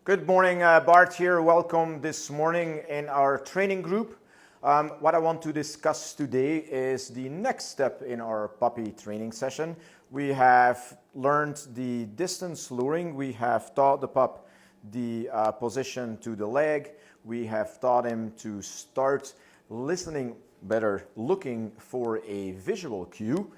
Good morning, Bart here. Welcome this morning in our training group. What I want to discuss today is the next step in our puppy training session. We have learned the distance luring. We have taught the pup the position to the leg. We have taught him to start listening better, looking for a visual cue.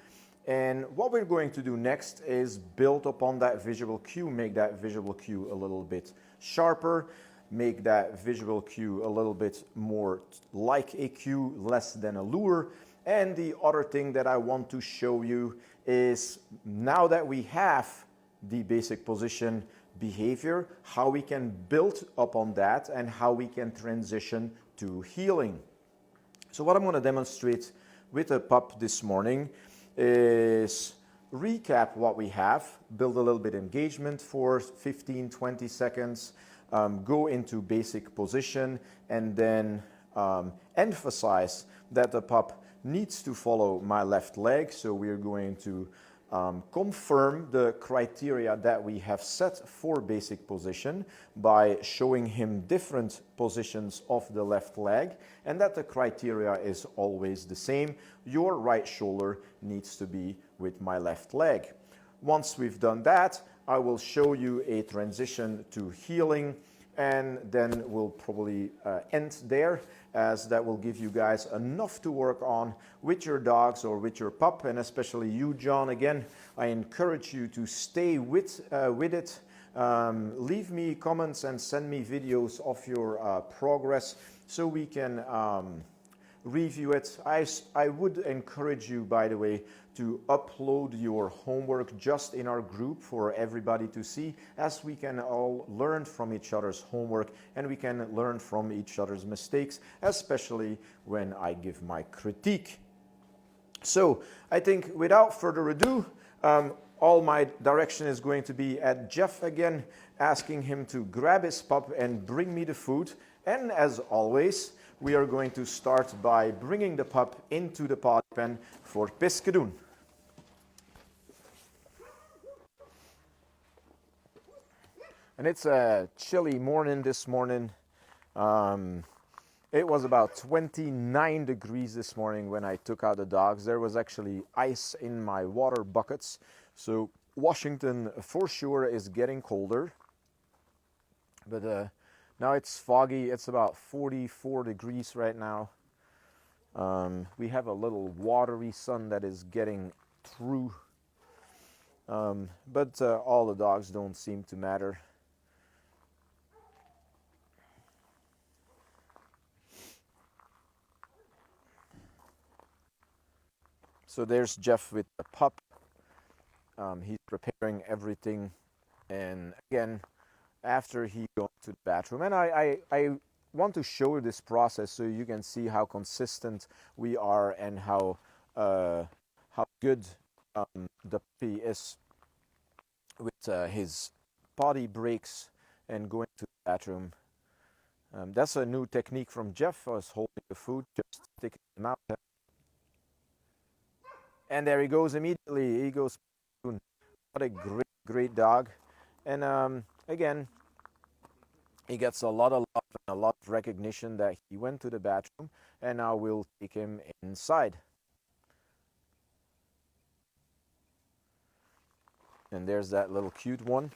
And what we're going to do next is build upon that visual cue, make that visual cue a little bit sharper, make that visual cue a little bit more like a cue, less than a lure. And the other thing that I want to show you is now that we have the basic position behavior, how we can build upon that and how we can transition to heeling. So what I'm going to demonstrate with a pup this morning is recap what we have, build a little bit engagement for 15-20 seconds, go into basic position, and then emphasize that the pup needs to follow my left leg. So we're going to confirm the criteria that we have set for basic position by showing him different positions of the left leg, and that the criteria is always the same. Your right shoulder needs to be with my left leg. Once we've done that, I will show you a transition to heeling, and then we'll probably end there, as that will give you guys enough to work on with your dogs or with your pup, and especially you, John. Again, I encourage you to stay with it. Leave me comments and send me videos of your progress so we can review it. I would encourage you, by the way, to upload your homework just in our group for everybody to see, as we can all learn from each other's homework and we can learn from each other's mistakes, especially when I give my critique. So I think without further ado, all my direction is going to be at Jeff again, asking him to grab his pup and bring me the food. And as always, we are going to start by bringing the pup into the potty pen for Piskadoen. And it's a chilly morning this morning. It was about 29 degrees this morning when I took out the dogs. There was actually ice in my water buckets. So Washington for sure is getting colder. But now it's foggy. It's about 44 degrees right now. We have a little watery sun that is getting through. But all the dogs don't seem to matter. So there's Jeff with the pup. He's preparing everything. And again, after he goes to the bathroom. And I want to show you this process so you can see how consistent we are and how good the puppy is with his potty breaks and going to the bathroom. That's a new technique from Jeff. I was holding the food, just sticking him out. And there he goes immediately. He goes. What a great dog. And again, he gets a lot of love and a lot of recognition that he went to the bathroom, and now we'll take him inside. And there's that little cute one.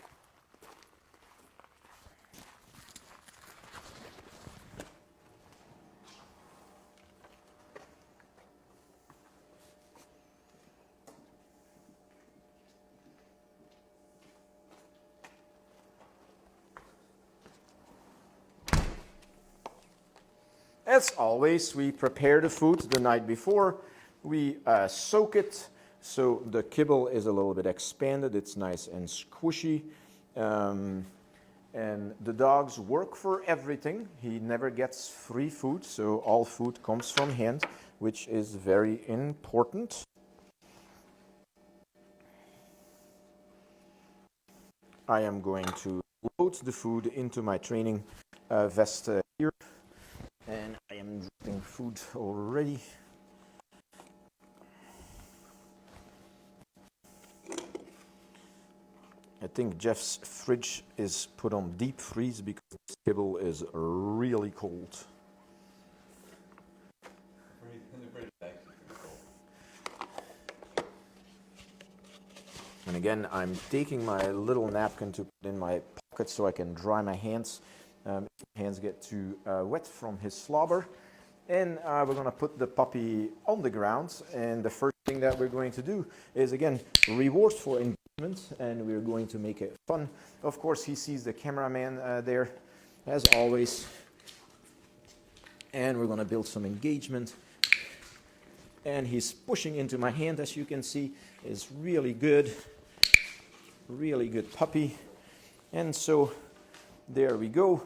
As always, we prepare the food the night before. We soak it so the kibble is a little bit expanded. It's nice and squishy. And the dogs work for everything. He never gets free food, so all food comes from hand, which is very important. I am going to load the food into my training vest here. And I am dropping food already. I think Jeff's fridge is put on deep freeze because this kibble is really cold. And again, I'm taking my little napkin to put in my pocket so I can dry my hands. If my hands get too wet from his slobber. And we're going to put the puppy on the ground. And the first thing that we're going to do is, again, reward for engagement. And we're going to make it fun. Of course, he sees the cameraman there, as always. And we're going to build some engagement. And he's pushing into my hand, as you can see. Is really good. Really good puppy. And so there we go.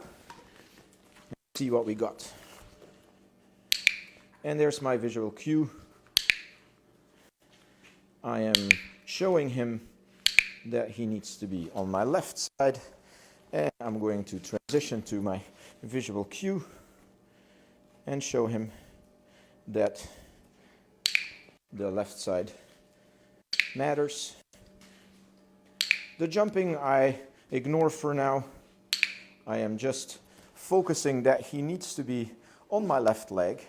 Let's see what we got. And there's my visual cue. I am showing him that he needs to be on my left side. And I'm going to transition to my visual cue and show him that the left side matters. The jumping I ignore for now. I am just focusing that he needs to be on my left leg.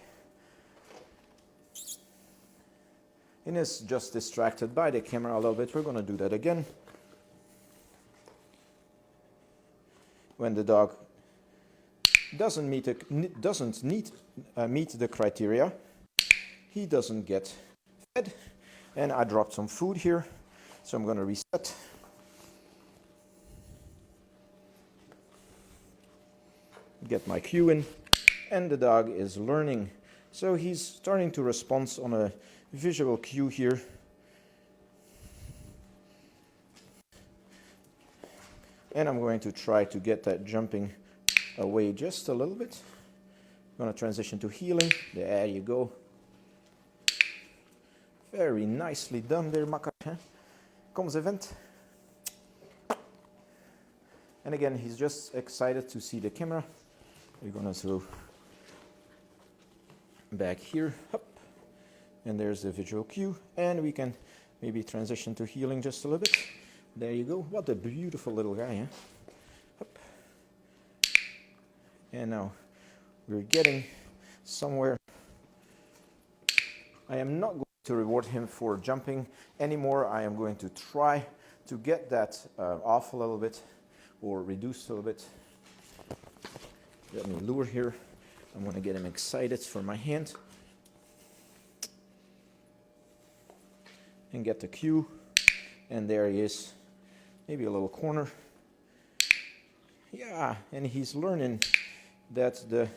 And is just distracted by the camera a little bit. We're going to do that again. When the dog doesn't meet the criteria, he doesn't get fed. And I dropped some food here, so I'm going to reset. Get my cue in, and the dog is learning. So he's starting to respond on a visual cue here. And I'm going to try to get that jumping away just a little bit. I'm going to transition to heeling. There you go. Very nicely done there, Makker. Kom ze vent. And again, he's just excited to see the camera. We're going to throw back here. Up. And there's the visual cue. And we can maybe transition to heeling just a little bit. There you go. What a beautiful little guy, huh? Up. And now we're getting somewhere. I am not going to reward him for jumping anymore. I am going to try to get that off a little bit or reduce a little bit. Let me lure here. I'm going to get him excited for my hand. And get the cue. And there he is. Maybe a little corner. Yeah, and he's learning that the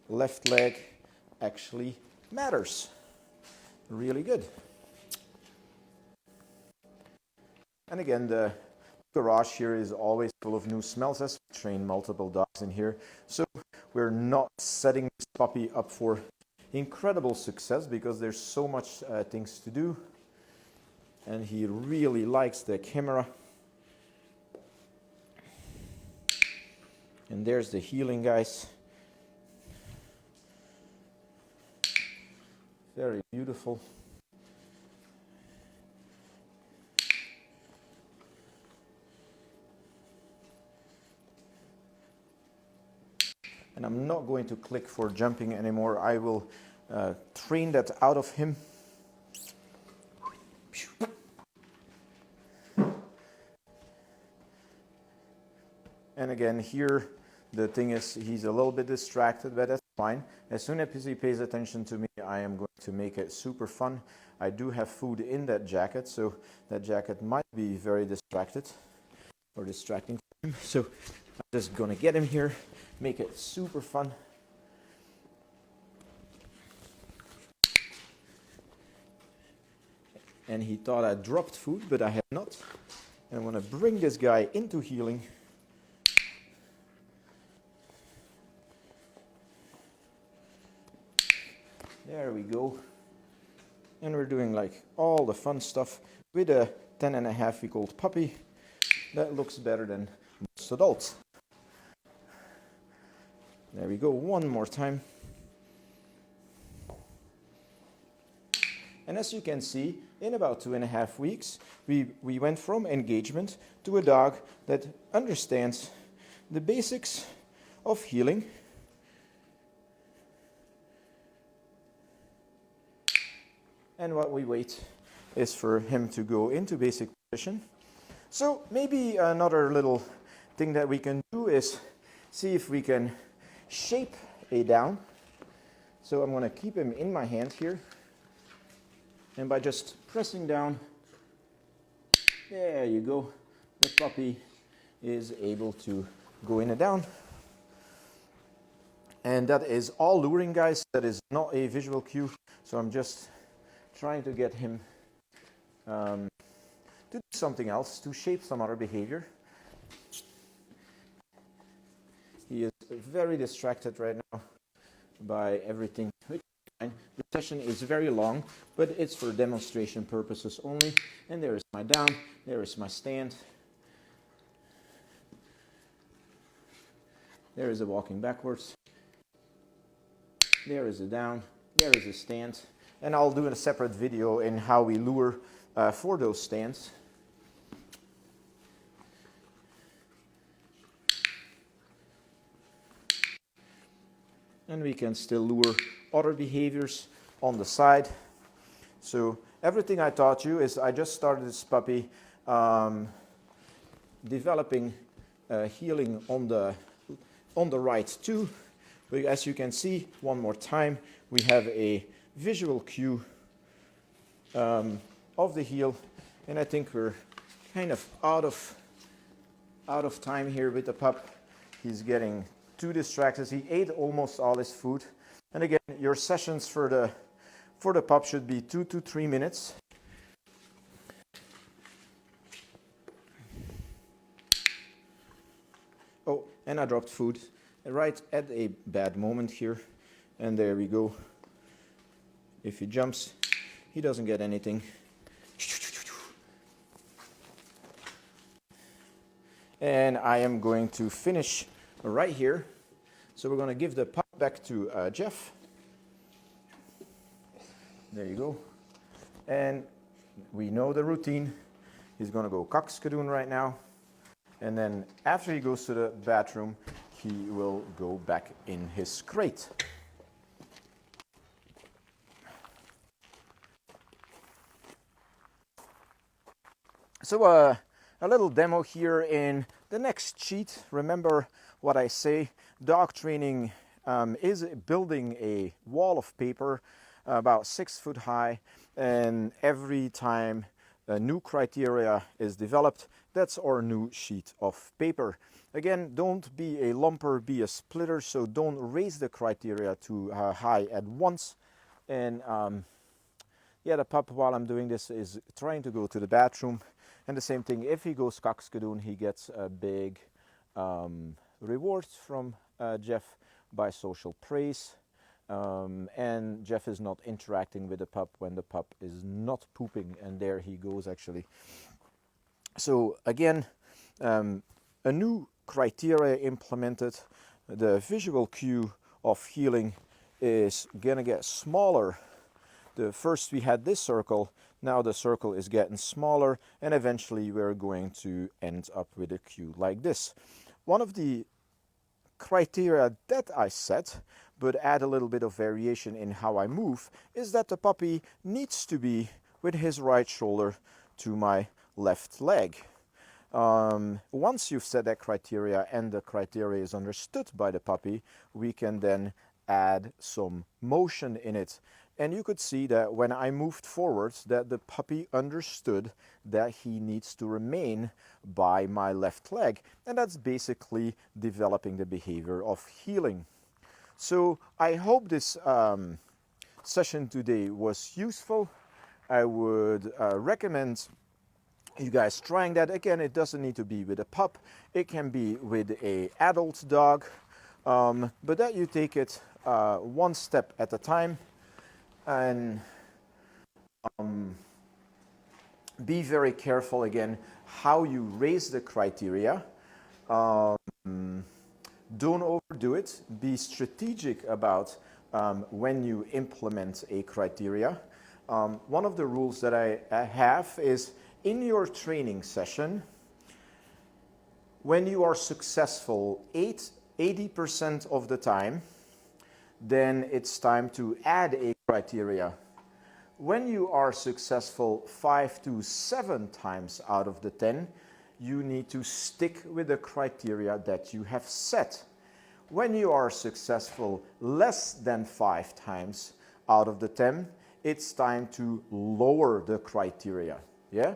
left leg actually matters. Really good. And again, the garage here is always full of new smells as we train multiple dogs in here. So we're not setting this puppy up for incredible success because there's so much things to do. And he really likes the camera. And there's the heeling, guys. Very beautiful. And I'm not going to click for jumping anymore. I will train that out of him. And again, here the thing is he's a little bit distracted, but that's fine. As soon as he pays attention to me, I am going to make it super fun. I do have food in that jacket, so that jacket might be very distracted or distracting for him. So I'm just going to get him here, make it super fun. And he thought I dropped food, but I have not. And I'm going to bring this guy into heeling. There we go. And we're doing like all the fun stuff with a 10.5-week-old puppy. That looks better than most adults. There we go, one more time. And as you can see, in about 2.5 weeks, we went from engagement to a dog that understands the basics of heeling. And what we wait is for him to go into basic position. So maybe another little thing that we can do is see if we can shape a down. So I'm going to keep him in my hand here. And by just pressing down, there you go, the puppy is able to go in and down. And that is all luring, guys. That is not a visual cue. So I'm just trying to get him to do something else, to shape some other behavior. He is very distracted right now by everything. The session is very long, but it's for demonstration purposes only. And there is my down, there is my stand. There is a walking backwards. There is a down, there is a stand. And I'll do a separate video in how we lure for those stands. And we can still lure other behaviors on the side. So everything I taught you is I just started this puppy developing heeling on the right too. But as you can see, one more time, we have a visual cue of the heel, and I think we're kind of out of time here with the pup. He's getting too distracted. He ate almost all his food. And again, your sessions for the pup should be 2 to 3 minutes. Oh, and I dropped food right at a bad moment here. And there we go. If he jumps, he doesn't get anything. And I am going to finish right here. So we're going to give the pup back to Jeff. There you go. And we know the routine. He's going to go cock-skadoon right now. And then after he goes to the bathroom, he will go back in his crate. So a little demo here in the next sheet. Remember what I say, dog training is building a wall of paper about 6 foot high, and every time a new criteria is developed, that's our new sheet of paper. Again, don't be a lumper, be a splitter, so don't raise the criteria too high at once. And yeah, the pup, while I'm doing this, is trying to go to the bathroom. And the same thing, if he goes cock-skadoon, he gets a big reward from Jeff by social praise. And Jeff is not interacting with the pup when the pup is not pooping, and there he goes actually. So again, a new criteria implemented. The visual cue of heeling is gonna get smaller. First we had this circle, now the circle is getting smaller, and eventually we're going to end up with a cue like this. One of the criteria that I set, but add a little bit of variation in how I move, is that the puppy needs to be with his right shoulder to my left leg. Once you've set that criteria and the criteria is understood by the puppy, we can then add some motion in it. And you could see that when I moved forwards, that the puppy understood that he needs to remain by my left leg. And that's basically developing the behavior of heeling. So I hope this session today was useful. I would recommend you guys trying that. Again, it doesn't need to be with a pup. It can be with an adult dog. But that you take it one step at a time. And be very careful again how you raise the criteria. Don't overdo it. Be strategic about when you implement a criteria. one of the rules that I have is in your training session, when you are successful 80% of the time, then it's time to add a criteria. When you are successful 5 to 7 times out of the 10, you need to stick with the criteria that you have set. When you are successful less than 5 times out of the 10, it's time to lower the criteria. Yeah?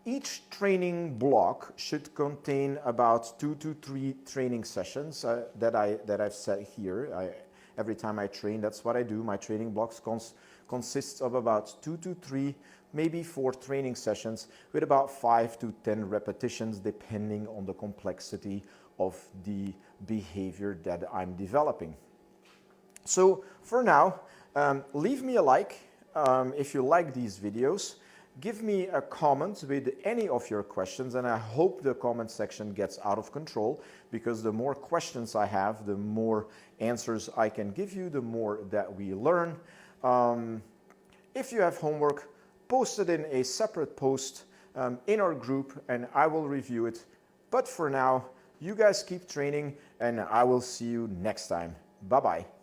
Each training block should contain about 2 to 3 training sessions that I've set here. Every time I train, that's what I do. My training blocks consists of about 2 to 3, maybe 4 training sessions with about 5 to 10 repetitions depending on the complexity of the behavior that I'm developing. So for now, leave me a like if you like these videos. Give me a comment with any of your questions, and I hope the comment section gets out of control, because the more questions I have, the more answers I can give you, the more that we learn. If you have homework, post it in a separate post in our group and I will review it. But for now, you guys keep training and I will see you next time. Bye-bye.